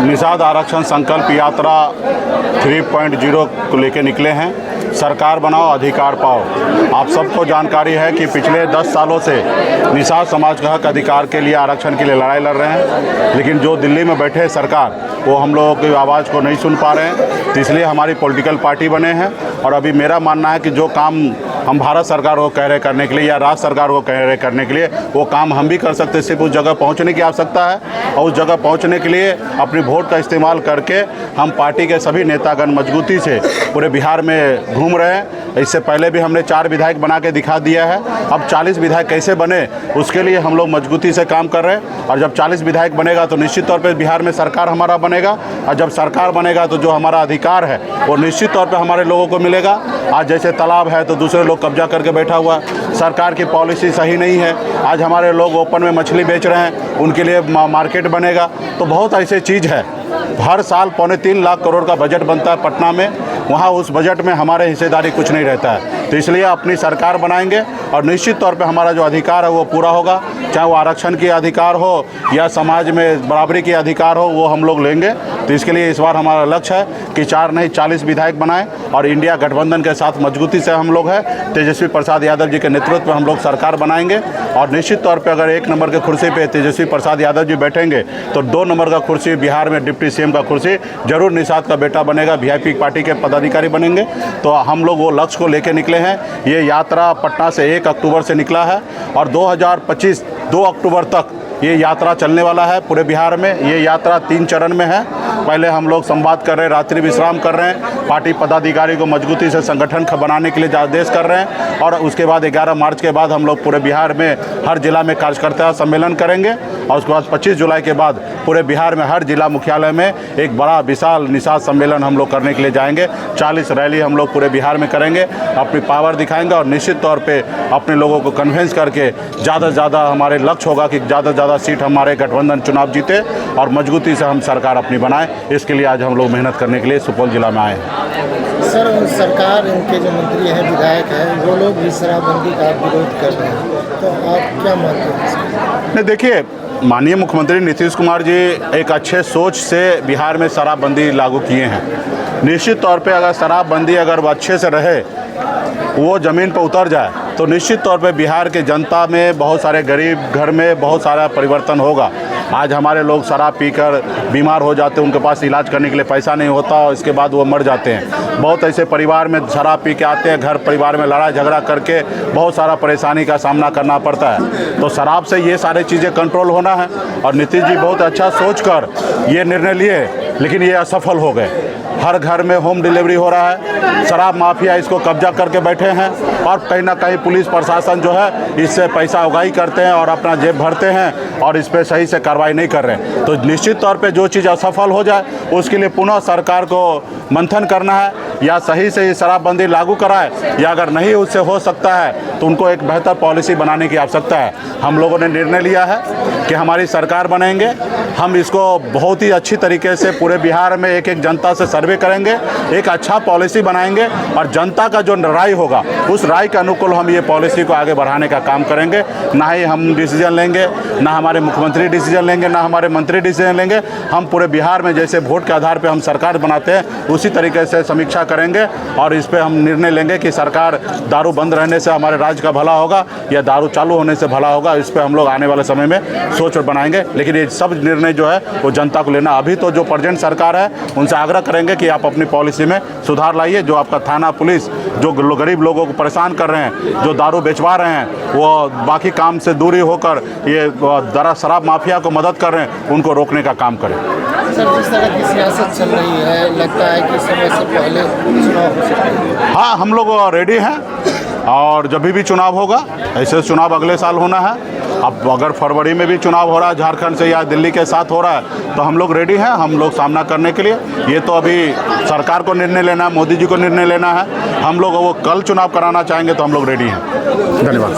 निषाद आरक्षण संकल्प यात्रा 3.0 को लेकर निकले हैं। सरकार बनाओ अधिकार पाओ। आप सबको जानकारी है कि पिछले 10 सालों से निषाद समाज का हक अधिकार के लिए, आरक्षण के लिए लड़ाई लड़ रहे हैं, लेकिन जो दिल्ली में बैठे सरकार वो हम लोगों की आवाज़ को नहीं सुन पा रहे हैं। तो इसलिए हमारी पॉलिटिकल पार्टी बने हैं और अभी मेरा मानना है कि जो काम हम भारत सरकार को कह रहे करने के लिए या राज्य सरकार को कह रहे करने के लिए, वो काम हम भी कर सकते हैं। सिर्फ उस जगह पहुंचने की आवश्यकता है और उस जगह पहुंचने के लिए अपनी वोट का इस्तेमाल करके हम पार्टी के सभी नेतागण मजबूती से पूरे बिहार में घूम रहे हैं। इससे पहले भी हमने 4 विधायक बना के दिखा दिया है। अब 40 विधायक कैसे बने उसके लिए हम लोग मजबूती से काम कर रहे हैं और जब 40 विधायक बनेगा तो निश्चित तौर पर बिहार में सरकार हमारा बनेगा और जब सरकार बनेगा तो जो हमारा अधिकार है वो निश्चित तौर पर हमारे लोगों को मिलेगा। आज जैसे तालाब है तो दूसरे लोग कब्जा करके बैठा हुआ है, सरकार की पॉलिसी सही नहीं है। आज हमारे लोग ओपन में मछली बेच रहे हैं, उनके लिए मार्केट बनेगा। तो बहुत ऐसे चीज़ है। हर साल 3.25 लाख करोड़ का बजट बनता है पटना में, वहाँ उस बजट में हमारे हिस्सेदारी कुछ नहीं रहता है। तो इसलिए अपनी सरकार बनाएंगे और निश्चित तौर पे हमारा जो अधिकार है वो पूरा होगा, चाहे वो आरक्षण की अधिकार हो या समाज में बराबरी की अधिकार हो, वो हम लोग लेंगे। तो इसके लिए इस बार हमारा लक्ष्य है कि 4 नहीं 40 विधायक बनाएं और इंडिया गठबंधन के साथ मजबूती से हम लोग हैं। तेजस्वी प्रसाद यादव जी के नेतृत्व में हम लोग सरकार बनाएंगे और निश्चित तौर पर अगर 1 नंबर की कुर्सी पर तेजस्वी प्रसाद यादव जी बैठेंगे तो 2 नंबर का कुर्सी बिहार में डिप्टी सीएम का कुर्सी जरूर निषाद का बेटा बनेगा, वीआईपी पार्टी के पदाधिकारी बनेंगे। तो हम लोग वो लक्ष्य को लेकर निकले हैं। ये यात्रा पटना से 1 अक्टूबर से निकला है और 2025 2 अक्टूबर तक ये यात्रा चलने वाला है पूरे बिहार में। ये यात्रा 3 चरण में है। पहले हम लोग संवाद कर रहे हैं, रात्रि विश्राम कर रहे हैं, पार्टी पदाधिकारी को मजबूती से संगठन बनाने के लिए आदेश कर रहे हैं और उसके बाद 11 मार्च के बाद हम लोग पूरे बिहार में हर जिला में कार्यकर्ता सम्मेलन करेंगे और उसके बाद 25 जुलाई के बाद पूरे बिहार में हर जिला मुख्यालय में एक बड़ा विशाल निषाद सम्मेलन हम लोग करने के लिए जाएंगे। 40 रैली हम लोग पूरे बिहार में करेंगे, अपनी पावर दिखाएंगे और निश्चित तौर पे अपने लोगों को कन्विंस करके ज़्यादा से ज़्यादा हमारे लक्ष्य होगा कि ज़्यादा से ज़्यादा सीट हमारे गठबंधन चुनाव जीते और मजबूती से हम सरकार अपनी बनाएं। इसके लिए आज हम लोग मेहनत करने के लिए सुपौल जिला में आए हैं। सर, सरकार इनके जो मंत्री हैं, विधायक हैं, वो लोग भी शराबबंदी का विरोध कर रहे हैं, तो आप क्या मानते हैं? नहीं, देखिए, माननीय मुख्यमंत्री नीतीश कुमार जी एक अच्छे सोच से बिहार में शराबबंदी लागू किए हैं। निश्चित तौर पे अगर शराबबंदी अगर अच्छे से रहे, वो ज़मीन पर उतर जाए तो निश्चित तौर पे बिहार के जनता में, बहुत सारे गरीब घर में बहुत सारा परिवर्तन होगा। आज हमारे लोग शराब पीकर बीमार हो जाते हैं, उनके पास इलाज करने के लिए पैसा नहीं होता और इसके बाद वो मर जाते हैं। बहुत ऐसे परिवार में शराब पी के आते हैं, घर परिवार में लड़ाई झगड़ा करके बहुत सारा परेशानी का सामना करना पड़ता है। तो शराब से ये सारी चीज़ें कंट्रोल होना है और नीतीश जी बहुत अच्छा सोच कर ये निर्णय लिए, लेकिन ये असफल हो गए। हर घर में होम डिलीवरी हो रहा है, शराब माफिया इसको कब्जा करके बैठे हैं और कहीं ना कहीं पुलिस प्रशासन जो है इससे पैसा उगाही करते हैं और अपना जेब भरते हैं और इस पर सही से कार्रवाई नहीं कर रहे हैं। तो निश्चित तौर पे जो चीज़ असफल हो जाए उसके लिए पुनः सरकार को मंथन करना है, या सही से ये शराबबंदी लागू कराए, या अगर नहीं उससे हो सकता है तो उनको एक बेहतर पॉलिसी बनाने की आवश्यकता है। हम लोगों ने निर्णय लिया है कि हमारी सरकार बनेंगे, हम इसको बहुत ही अच्छी तरीके से पूरे बिहार में एक एक जनता से सर्वे करेंगे, एक अच्छा पॉलिसी बनाएंगे और जनता का जो राय होगा उस राय के अनुकूल हम ये पॉलिसी को आगे बढ़ाने का काम करेंगे। ना ही हम डिसीजन लेंगे, ना हमारे मुख्यमंत्री डिसीजन लेंगे, ना हमारे मंत्री डिसीजन लेंगे। हम पूरे बिहार में जैसे वोट के आधार पर हम सरकार बनाते हैं उसी तरीके से समीक्षा करेंगे और इस पर हम निर्णय लेंगे कि सरकार दारू बंद रहने से हमारे राज्य का भला होगा या दारू चालू होने से भला होगा। इस पर हम लोग आने वाले समय में सोच बनाएंगे, लेकिन ये सब निर्णय जो है वो जनता को लेना। अभी तो जो प्रेजेंट सरकार है उनसे आग्रह करेंगे कि आप अपनी पॉलिसी में सुधार लाइए। जो आपका थाना पुलिस जो गरीब लोगों को परेशान कर रहे हैं, जो दारू बेचवा रहे हैं, वो बाकी काम से दूरी होकर ये शराब माफिया को मदद कर रहे हैं, उनको रोकने का काम करें। सर, जिस तरह की सियासत चल रही है, लगता है कि समय से पहले चुनाव हो सकता है? हाँ, हम लोग रेडी हैं और जब भी चुनाव होगा, ऐसे चुनाव अगले साल होना है। अब अगर फरवरी में भी चुनाव हो रहा है झारखंड से या दिल्ली के साथ हो रहा है तो हम लोग रेडी हैं, हम लोग सामना करने के लिए। ये तो अभी सरकार को निर्णय लेना है, मोदी जी को निर्णय लेना है। हम लोग वो कल चुनाव कराना चाहेंगे तो हम लोग रेडी हैं। धन्यवाद।